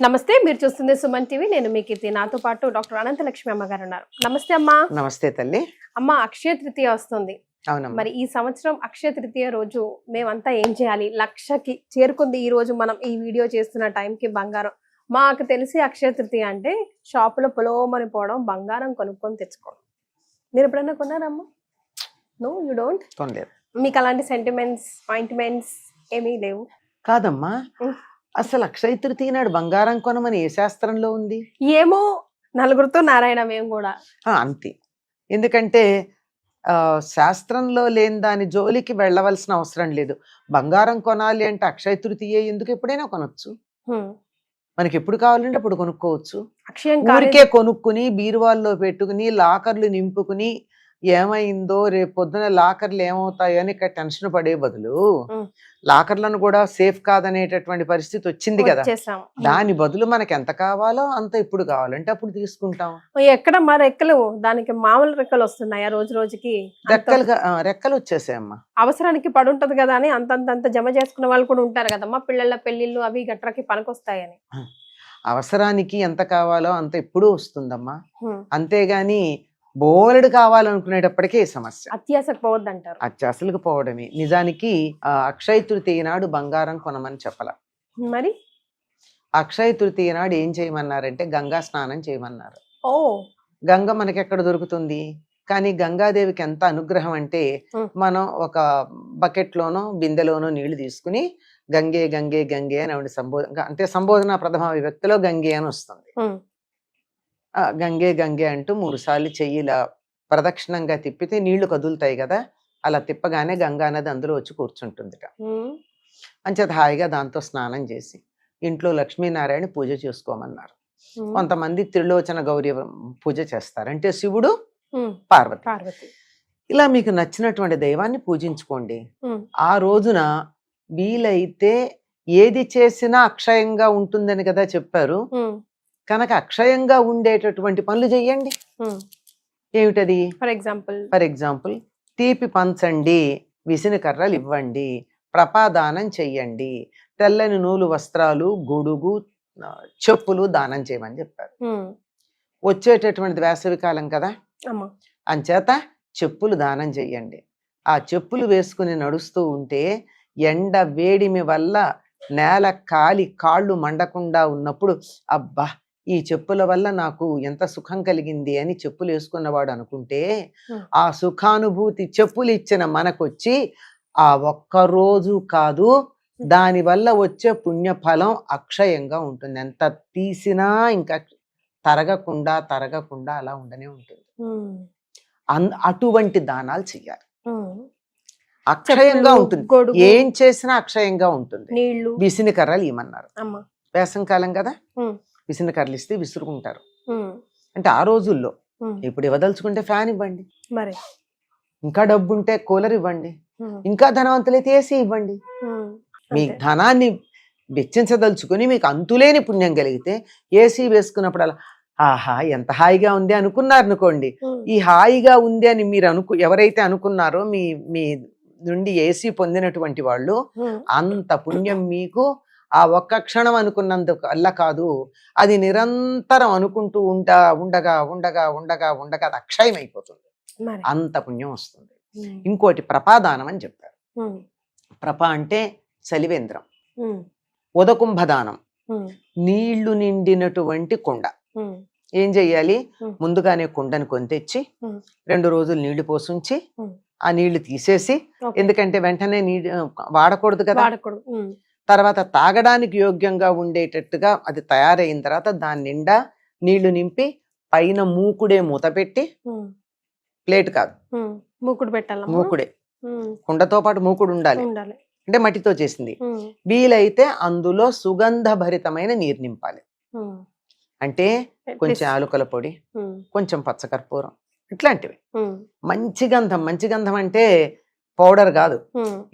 నమస్తే, మీరు చూస్తుంది సుమన్ టీవీ. నేను మీ కీర్తి. నాతో పాటు డాక్టర్ అనంతలక్ష్మి అమ్మగారు ఉన్నారు. నమస్తే అమ్మా. నమస్తే తల్లి. అమ్మ, అక్షయ తృతీయ వస్తుంది. అవునమ్మా. మరి ఈ సంవత్సరం అక్షయ తృతీయ రోజు మేమంతా ఏం చేయాలి? లక్షకి చేరుకుంది ఈ రోజు. మనం ఈ వీడియో చేస్తున్న టైంకి బంగారం, మాకు తెలిసి అక్షయ తృతీయ అంటే షాపులో పొలోమని పోవడం, బంగారం కొనుక్కొని తెచ్చుకోవడం. మీరు ఎప్పుడైనా కొన్నారమ్మా? No, you don't. కొనలేదు. మీకు అలాంటి సెంటిమెంట్స్, పాయింట్మెంట్స్ ఏమీ లేవు? కాదమ్మా, అసలు అక్షయ తృతీయ నాడు బంగారం కొనమని ఏ శాస్త్రంలో ఉంది? ఏమో, నలుగురితో నారాయణ మేము కూడా అంతే. ఎందుకంటే శాస్త్రంలో లేని దాని జోలికి వెళ్ళవలసిన అవసరం లేదు. బంగారం కొనాలి అంటే అక్షయ తృతీయ ఎందుకు, ఎప్పుడైనా కొనొచ్చు. మనకి ఎప్పుడు కావాలంటే అప్పుడు కొనుక్కోవచ్చు. ఊరికే కొనుక్కుని బీరువాల్లో పెట్టుకుని లాకర్లు నింపుకుని ఏమైందో రేపు పొద్దున లాకర్లు ఏమవుతాయో అని ఇక్కడ టెన్షన్ పడే బదులు లాకర్లను కూడా సేఫ్ కాదనేటటువంటి పరిస్థితి వచ్చింది కదా. దాని బదులు మనకి ఎంత కావాలో అంత ఇప్పుడు కావాలంటే అప్పుడు తీసుకుంటాం. ఎక్కడ మా రెక్కలు, దానికి మామూలు రెక్కలు వస్తున్నాయా? రోజు రోజుకి రెక్కలు వచ్చేసాయమ్మా. అవసరానికి పడుంటది కదా అని అంతంత జమ చేసుకునే వాళ్ళు కూడా ఉంటారు కదమ్మా. పిల్లల పెళ్లిళ్ళు అవి గట్రకి పనికొస్తాయని. అవసరానికి ఎంత కావాలో అంత ఎప్పుడు వస్తుందమ్మా. అంతేగాని బోలెడు కావాలనుకునేటప్పటికే సమస్య. అత్యాసకు పోవద్దంటారు. అత్యాసలకు పోవడమే. నిజానికి అక్షయ తృతీయ నాడు బంగారం కొనమని చెప్పాల. మరి అక్షయ తృతీయ నాడు ఏం చేయమన్నారంటే గంగా స్నానం చేయమన్నారు. ఓ, గంగ మనకి ఎక్కడ దొరుకుతుంది? కానీ గంగాదేవికి ఎంత అనుగ్రహం అంటే మనం ఒక బకెట్ లోనో బిందెలోనో నీళ్లు తీసుకుని గంగే గంగే గంగే అని ఆవిడ సంబోధన ప్రథమ విభక్తిలో గంగే అని వస్తుంది. గంగే గంగే అంటూ 3 సార్లు చెయ్యిలా ప్రదక్షిణంగా తిప్పితే నీళ్లు కదులుతాయి కదా. అలా తిప్పగానే గంగా నది అందులో వచ్చి కూర్చుంటుంది. అంచేత హాయిగా దాంతో స్నానం చేసి ఇంట్లో లక్ష్మీనారాయణ పూజ చేసుకోమన్నారు. కొంతమంది త్రిలోచన గౌరీ పూజ చేస్తారు, అంటే శివుడు పార్వతి. ఇలా మీకు నచ్చినటువంటి దైవాన్ని పూజించుకోండి. ఆ రోజున వీలైతే ఏది చేసినా అక్షయంగా ఉంటుందని కదా చెప్పారు. కనుక అక్షయంగా ఉండేటటువంటి పనులు చెయ్యండి. ఏమిటది? ఫర్ ఎగ్జాంపుల్ తీపి పంచండి, విసిన కర్రలు ఇవ్వండి, ప్రపాదానం చెయ్యండి, తెల్లని నూలు వస్త్రాలు, గొడుగు, చెప్పులు దానం చేయమని చెప్పారు. వచ్చేటటువంటిది వేసవి కాలం కదా, అంచేత చెప్పులు దానం చెయ్యండి. ఆ చెప్పులు వేసుకుని నడుస్తూ ఉంటే ఎండ వేడిమి వల్ల నేల కాలి కాళ్ళు మండకుండా ఉన్నప్పుడు అబ్బా ఈ చెప్పుల వల్ల నాకు ఎంత సుఖం కలిగింది అని చెప్పులు వేసుకున్నవాడు అనుకుంటే ఆ సుఖానుభూతి చెప్పులు ఇచ్చిన మనకొచ్చి ఆ ఒక్కరోజు కాదు, దాని వల్ల వచ్చే పుణ్యఫలం అక్షయంగా ఉంటుంది. ఎంత తీసినా ఇంకా తరగకుండా అలా ఉండనే ఉంటుంది. అటువంటి దానాలు చెయ్యాలి. అక్షయంగా ఉంటుంది, ఏం చేసినా అక్షయంగా ఉంటుంది. విసిన కర్రలు ఇవ్వమన్నారు. వేసవి కాలం కదా, విసిన కర్రలు ఇస్తే విసురుకుంటారు. అంటే ఆ రోజుల్లో ఇప్పుడు ఇవ్వదలుచుకుంటే ఫ్యాన్ ఇవ్వండి, మరి ఇంకా డబ్బు ఉంటే కూలర్ ఇవ్వండి, ఇంకా ధనవంతులైతే ఏసీ ఇవ్వండి. మీ ధనాన్ని వెచ్చించదలుచుకుని మీకు అంతులేని పుణ్యం కలిగితే ఏసీ వేసుకున్నప్పుడు అలా ఆహా ఎంత హాయిగా ఉంది అనుకున్నారు అనుకోండి. ఈ హాయిగా ఉంది అని మీరు ఎవరైతే అనుకున్నారో మీ నుండి ఏసీ పొందినటువంటి వాళ్ళు, అంత పుణ్యం మీకు ఆ ఒక్క క్షణం అనుకున్నందుకు అల్ల కాదు, అది నిరంతరం అనుకుంటూ ఉండగా అది అక్షయం అయిపోతుంది. అంత పుణ్యం వస్తుంది. ఇంకోటి ప్రపాదానం అని చెప్పారు. ప్రప అంటే చలివేంద్రం, ఉదకుంభదానం, నీళ్లు నిండినటువంటి కుండ. ఏం చెయ్యాలి? ముందుగానే కుండను కొని తెచ్చి 2 రోజులు నీళ్లు పోసుంచి ఆ నీళ్లు తీసేసి, ఎందుకంటే వెంటనే వాడకూడదు కదా, తర్వాత తాగడానికి యోగ్యంగా ఉండేటట్టుగా అది తయారైన తర్వాత దాని నిండా నీళ్లు నింపి పైన మూకుడే మూత పెట్టి, ప్లేట్ కాదు మూకుడు పెట్టాలి, మూకుడే, కుండతో పాటు మూకుడు ఉండాలి, అంటే మట్టితో చేసింది. వీలైతే అందులో సుగంధ భరితమైన నీరు నింపాలి. అంటే కొంచెం ఆలుకల పొడి, కొంచెం పచ్చకర్పూరం, ఇట్లాంటివి. మంచి గంధం అంటే పౌడర్ కాదు,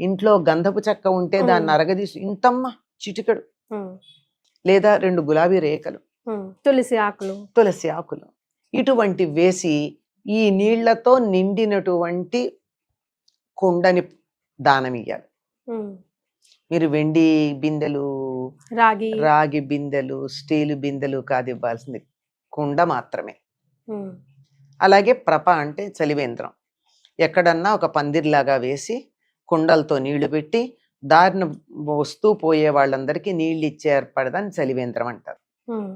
ఇంట్లో గంధపు చెక్క ఉంటే దాన్ని అరగదీసి ఇంతమ్మ చిటికెడు, లేదా 2 గులాబీ రేఖలు, తులసి ఆకులు ఇటువంటి వేసి ఈ నీళ్లతో నిండినటువంటి కుండని దానం ఇయ్యాలి. మీరు వెండి బిందెలు, రాగి. రాగి బిందెలు, స్టీలు బిందెలు కాదు ఇవ్వాల్సింది, కుండ మాత్రమే. ఉమ్, అలాగే ప్రప అంటే చలివేంద్రం. ఎక్కడన్నా ఒక పందిర్లాగా వేసి కుండలతో నీళ్లు పెట్టి దారిన వస్తూ పోయే వాళ్ళందరికీ నీళ్ళు ఇచ్చే ఏర్పడదాన్ని చలివేంద్రం అంటారు. ఉమ్,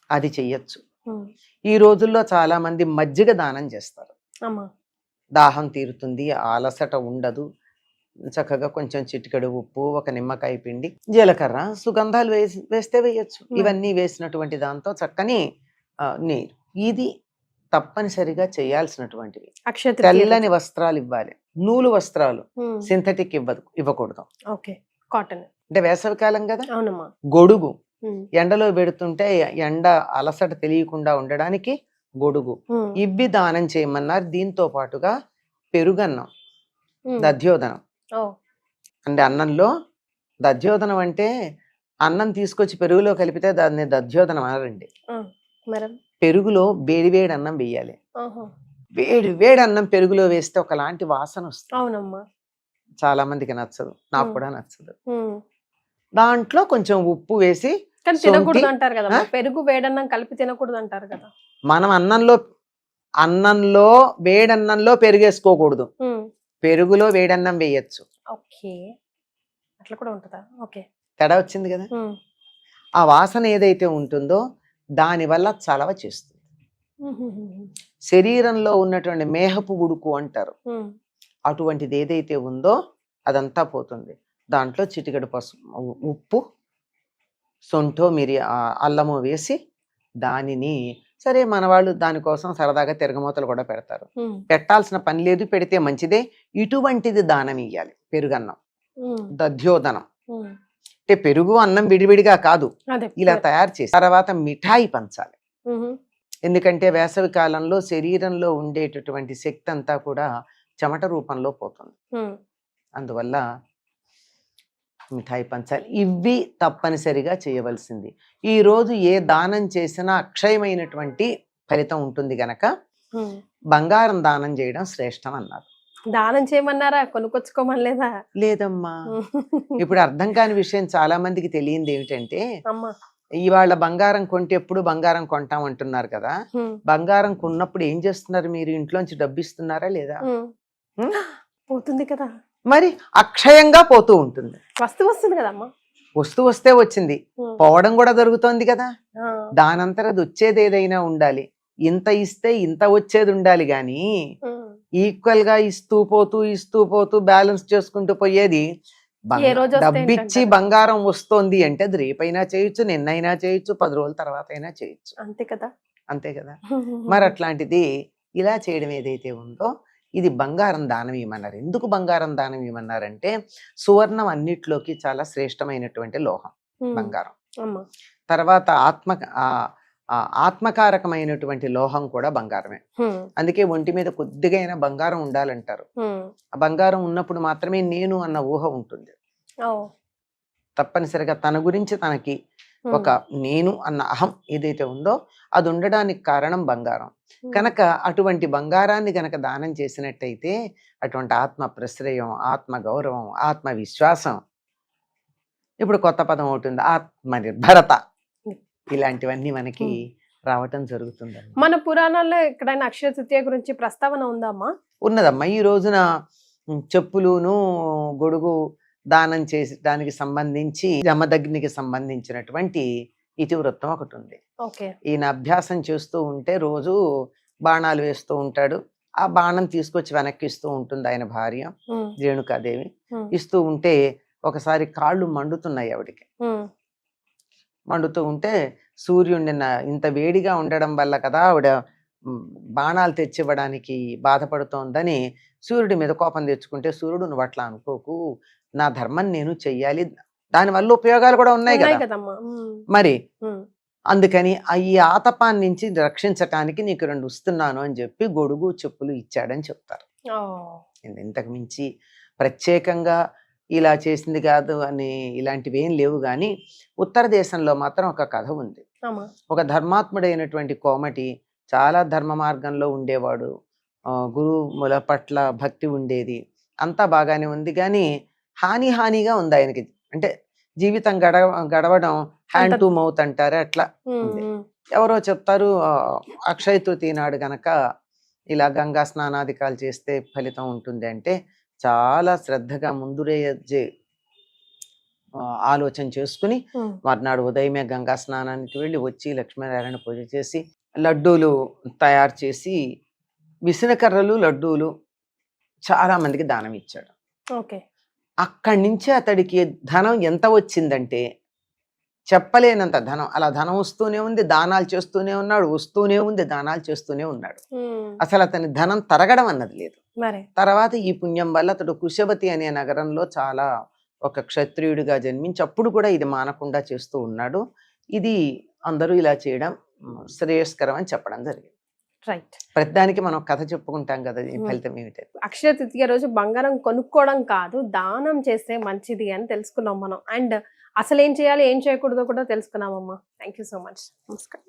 అది చెయ్యొచ్చు. ఉమ్. ఈ రోజుల్లో చాలా మంది మజ్జిగ దానం చేస్తారు. అమ్మా. దాహం తీరుతుంది, అలసట ఉండదు. చక్కగా కొంచెం చిటికెడు ఉప్పు, ఒక నిమ్మకాయ పిండి, జీలకర్ర, సుగంధాలు వేస్తే వేయచ్చు. ఇవన్నీ వేసినటువంటి దాంతో చక్కని నీరు. ఇది తప్పనిసరిగా చేయాల్సినటువంటివి. అక్షయ తృతీయ తెల్లని వస్త్రాలు ఇవ్వాలి. నూలు వస్త్రాలు ఉమ్, సింథటిక్ ఇవ్వకూడదు. Okay, cotton. అంటే వేసవికాలం కదా. అవునమ్మా. గొడుగు ఉమ్, ఎండలో పెడుతుంటే ఎండ అలసట తెలియకుండా ఉండడానికి గొడుగు ఉమ్, ఇవ్వి దానం చేయమన్నారు. దీంతో పాటుగా పెరుగన్నం, ఉమ్. దధ్యోదనం. ఓ. అంటే అన్నంలో దధ్యోదనం అంటే అన్నం తీసుకొచ్చి పెరుగులో కలిపితే దాన్ని దధ్యోదనం అనరండి. ఆ, మరి. పెరుగులో వేడివేడి అన్నం వేయాలి. ఆహా. వేడి అన్నం పెరుగులో వేస్తే ఒకలాంటి వాసన వస్తుంది. అవునమ్మా. చాలా మందికి నచ్చదు, నాకు ఉమ్. కూడా నచ్చదు. ఉమ్. దాంట్లో కొంచెం ఉప్పు వేసి, కానీ సొంటి తినకూడదు అంటారు కదా, ఆ? పెరుగు వేడన్నం కలిపి తినకూడదు అంటారు కదా. మనం అన్నంలో వేడన్నంలో పెరుగేసుకోకూడదు, ఉమ్, పెరుగులో వేడన్నం వేయచ్చు. ఓకే, అట్లా కూడా ఉంటుందా? ఓకే. తేడా వచ్చింది కదా. ఉమ్, ఆ వాసన ఏదైతే ఉంటుందో దానివల్ల చలవ చేస్తుంది. ఉమ్, ఉమ్, శరీరంలో ఉన్నటువంటి మేహపు ఉడుకు అంటారు, ఉమ్, అటువంటిది ఏదైతే ఉందో అదంతా పోతుంది. దాంట్లో చిటికెడు ఉప్పు, సొంఠో అల్లము వేసి దానిని, సరే మన వాళ్ళు దానికోసం సరదాగా తిరగమూతలు కూడా పెడతారు. ఉమ్, పెట్టాల్సిన పని లేదు, పెడితే మంచిదే. ఇటువంటిది దానం ఇయ్యాలి. పెరుగన్నం, ఉమ్, దధ్యోదనం. ఉమ్. అంటే పెరుగు అన్నం విడివిడిగా కాదు, అదే ఇలా తయారు చేసి తర్వాత మిఠాయి పంచాలి. ఉహు, ఎందుకంటే వేసవి కాలంలో శరీరంలో ఉండేటటువంటి శక్తి అంతా కూడా చెమట రూపంలో పోతుంది. ఉమ్, అందువల్ల మిఠాయి పంచాలి. ఇవి తప్పనిసరిగా చేయవలసింది. ఈ రోజు ఏ దానం చేసినా అక్షయమైనటువంటి ఫలితం ఉంటుంది గనక ఉమ్. బంగారం దానం చేయడం శ్రేష్టం అన్నారు. దానం చేయమన్నారా, కొనుక్కొచ్చుకోమని లేదా? లేదమ్మా, ఇప్పుడు అర్థం కాని విషయం చాలా మందికి తెలియంది ఏమిటంటే, అమ్మా. ఇవాళ బంగారం కొంటే ఎప్పుడు బంగారం కొంటాం అంటున్నారు కదా. ఉమ్, బంగారం కొన్నప్పుడు ఏం చేస్తున్నారు మీరు? ఇంట్లోంచి డబ్బు ఇస్తున్నారా లేదా? ఉమ్. ఉమ్? పోతుంది కదా, మరి అక్షయంగా పోతూ ఉంటుంది. వస్తువు వస్తుంది కదమ్మా. వస్తూ వస్తే వచ్చింది, ఉమ్, పోవడం కూడా జరుగుతోంది కదా. ఆ, దానంతర అది వచ్చేది ఏదైనా ఉండాలి. ఇంత ఇస్తే ఇంత వచ్చేది ఉండాలి గాని ఉమ్. ఈక్వల్ గా ఇస్తూ పోతూ బ్యాలెన్స్ చేసుకుంటూ పోయేది. ఏ రోజు వస్తే డబ్బిచ్చి ఏంటంటారు? బంగారం వస్తోంది అంటే అది రేపైనా చేయొచ్చు, నిన్నైనా చేయొచ్చు, 10 రోజుల తర్వాత అయినా చేయొచ్చు. అంతే కదా. అంతే కదా. మరి అట్లాంటిది ఇలా చేయడం ఏదైతే ఉందో ఇది బంగారం దానం ఇవ్వమన్నారు. ఎందుకు బంగారం దానం ఇవ్వమన్నారంటే సువర్ణం అన్నిట్లోకి చాలా శ్రేష్టమైనటువంటి లోహం ఉమ్, బంగారం. అమ్మా. తర్వాత ఆత్మకారకమైనటువంటి లోహం కూడా బంగారమే. ఉమ్, అందుకే ఒంటి మీద కొద్దిగా అయినా బంగారం ఉండాలంటారు. ఉమ్. ఆ బంగారం ఉన్నప్పుడు మాత్రమే నేను అన్న ఊహ ఉంటుంది. ఓ. తప్పనిసరిగా తన గురించి తనకి ఉమ్, ఒక నేను అన్న అహం ఏదైతే ఉందో అది ఉండడానికి కారణం బంగారం. ఉమ్. కనుక అటువంటి బంగారాన్ని గనక దానం చేసినట్టయితే అటువంటి ఆత్మ ప్రశ్రయం, ఆత్మ గౌరవం, ఆత్మ విశ్వాసం, ఇప్పుడు కొత్త పదం అవుతుంది ఆత్మనిర్భరత, ఇలాంటివన్నీ మనకి రావటం జరుగుతుందండి. మన పురాణాల్లో ఎక్కడైనా అక్షయ తృతీయ గురించి ప్రస్తావన ఉందమ్మా? ఉన్నదమ్మా. ఈ రోజున చెప్పులును గొడుగు దానం చేసి దానికి సంబంధించి జమదగ్నికి సంబంధించినటువంటి ఇతివృత్తం ఒకటి ఉంది. ఓకే. ఈయన అభ్యాసం చేస్తూ ఉంటే రోజు బాణాలు వేస్తూ ఉంటాడు. ఆ బాణం తీసుకొచ్చి వెనక్కి ఇస్తూ ఉంటుంది ఆయన భార్య ఉమ్, రేణుకాదేవి. ఉమ్, ఇస్తూ ఉంటే ఒకసారి కాళ్ళు మండుతున్నాయి ఆవిడికి. ఉమ్, మండుతూ ఉంటే సూర్యుడిని ఇంత వేడిగా ఉండడం వల్ల కదా ఆవిడ బాణాలు తెచ్చివ్వడానికి బాధపడుతోందని సూర్యుడి మీద కోపం తెచ్చుకుంటే, సూర్యుడు నువ్వు అట్లా అనుకోకు, నా ధర్మం నేను చెయ్యాలి, దానివల్ల ఉపయోగాలు కూడా ఉన్నాయి ఉన్నాయి కదా కదమ్మా. ఉమ్, మరి. ఉమ్, అందుకని ఈ ఆతపాన్ని నుంచి రక్షించటానికి నీకు 2 ఇస్తున్నాను అని చెప్పి గొడుగు చెప్పులు ఇచ్చాడని చెప్తారు. ఓ. ఇంతకు మించి ప్రత్యేకంగా ఇలా చేసింది కాదు అని ఇలాంటివి ఏం లేవు. కానీ ఉత్తర దేశంలో మాత్రం ఒక కథ ఉంది. అమ్మా. ఒక ధర్మాత్ముడైనటువంటి కోమటి చాలా ధర్మ మార్గంలో ఉండేవాడు. గురువుల పట్ల భక్తి ఉండేది, అంతా బాగానే ఉంది. కానీ హానిగా ఉంది ఆయనకి. అంటే జీవితం గడవడం హ్యాండ్ టు మౌత్ అంటారు అట్లా ఉంది. ఎవరో చెప్తారు అక్షయ తృతీయ నాడు గనక ఇలా గంగా స్నానాధికాలు చేస్తే ఫలితం ఉంటుంది అంటే చాలా శ్రద్ధగా ముందురే ఆలోచన చేసుకుని మర్నాడు ఉదయమే గంగా స్నానానికి వెళ్ళి వచ్చి లక్ష్మీనారాయణ పూజ చేసి లడ్డూలు తయారు చేసి విసనకర్రలు లడ్డూలు చాలా మందికి దానం ఇచ్చాడు. ఓకే. అక్కడి నుంచి అతడికి ధనం ఎంత వచ్చిందంటే చెప్పలేనంత ధనం. అలా ధనం వస్తూనే ఉంది, దానాలు చేస్తూనే ఉన్నాడు, వస్తూనే ఉంది, దానాలు చేస్తూనే ఉన్నాడు. అసలు అతని ధనం తరగడం అన్నది లేదు. తర్వాత ఈ పుణ్యం వల్ల అతడు కుశవతి అనే నగరంలో చాలా ఒక క్షత్రియుడిగా జన్మించి అప్పుడు కూడా ఇది మానకుండా చేస్తూ ఉన్నాడు. ఇది అందరూ ఇలా చేయడం శ్రేయస్కరం అని చెప్పడం జరిగింది. రైట్. ప్రతిదానికి మనం కథ చెప్పుకుంటాం కదా, ఫలితం ఏమిటి. అక్షయ తృతీయ రోజు బంగారం కొనుక్కోవడం కాదు, దానం చేస్తే మంచిది అని తెలుసుకున్నాం మనం. అండ్ అసలు ఏం చేయాలి ఏం చేయకూడదో కూడా తెలుసుకున్నామమ్మా. Thank you so much. నమస్కారం.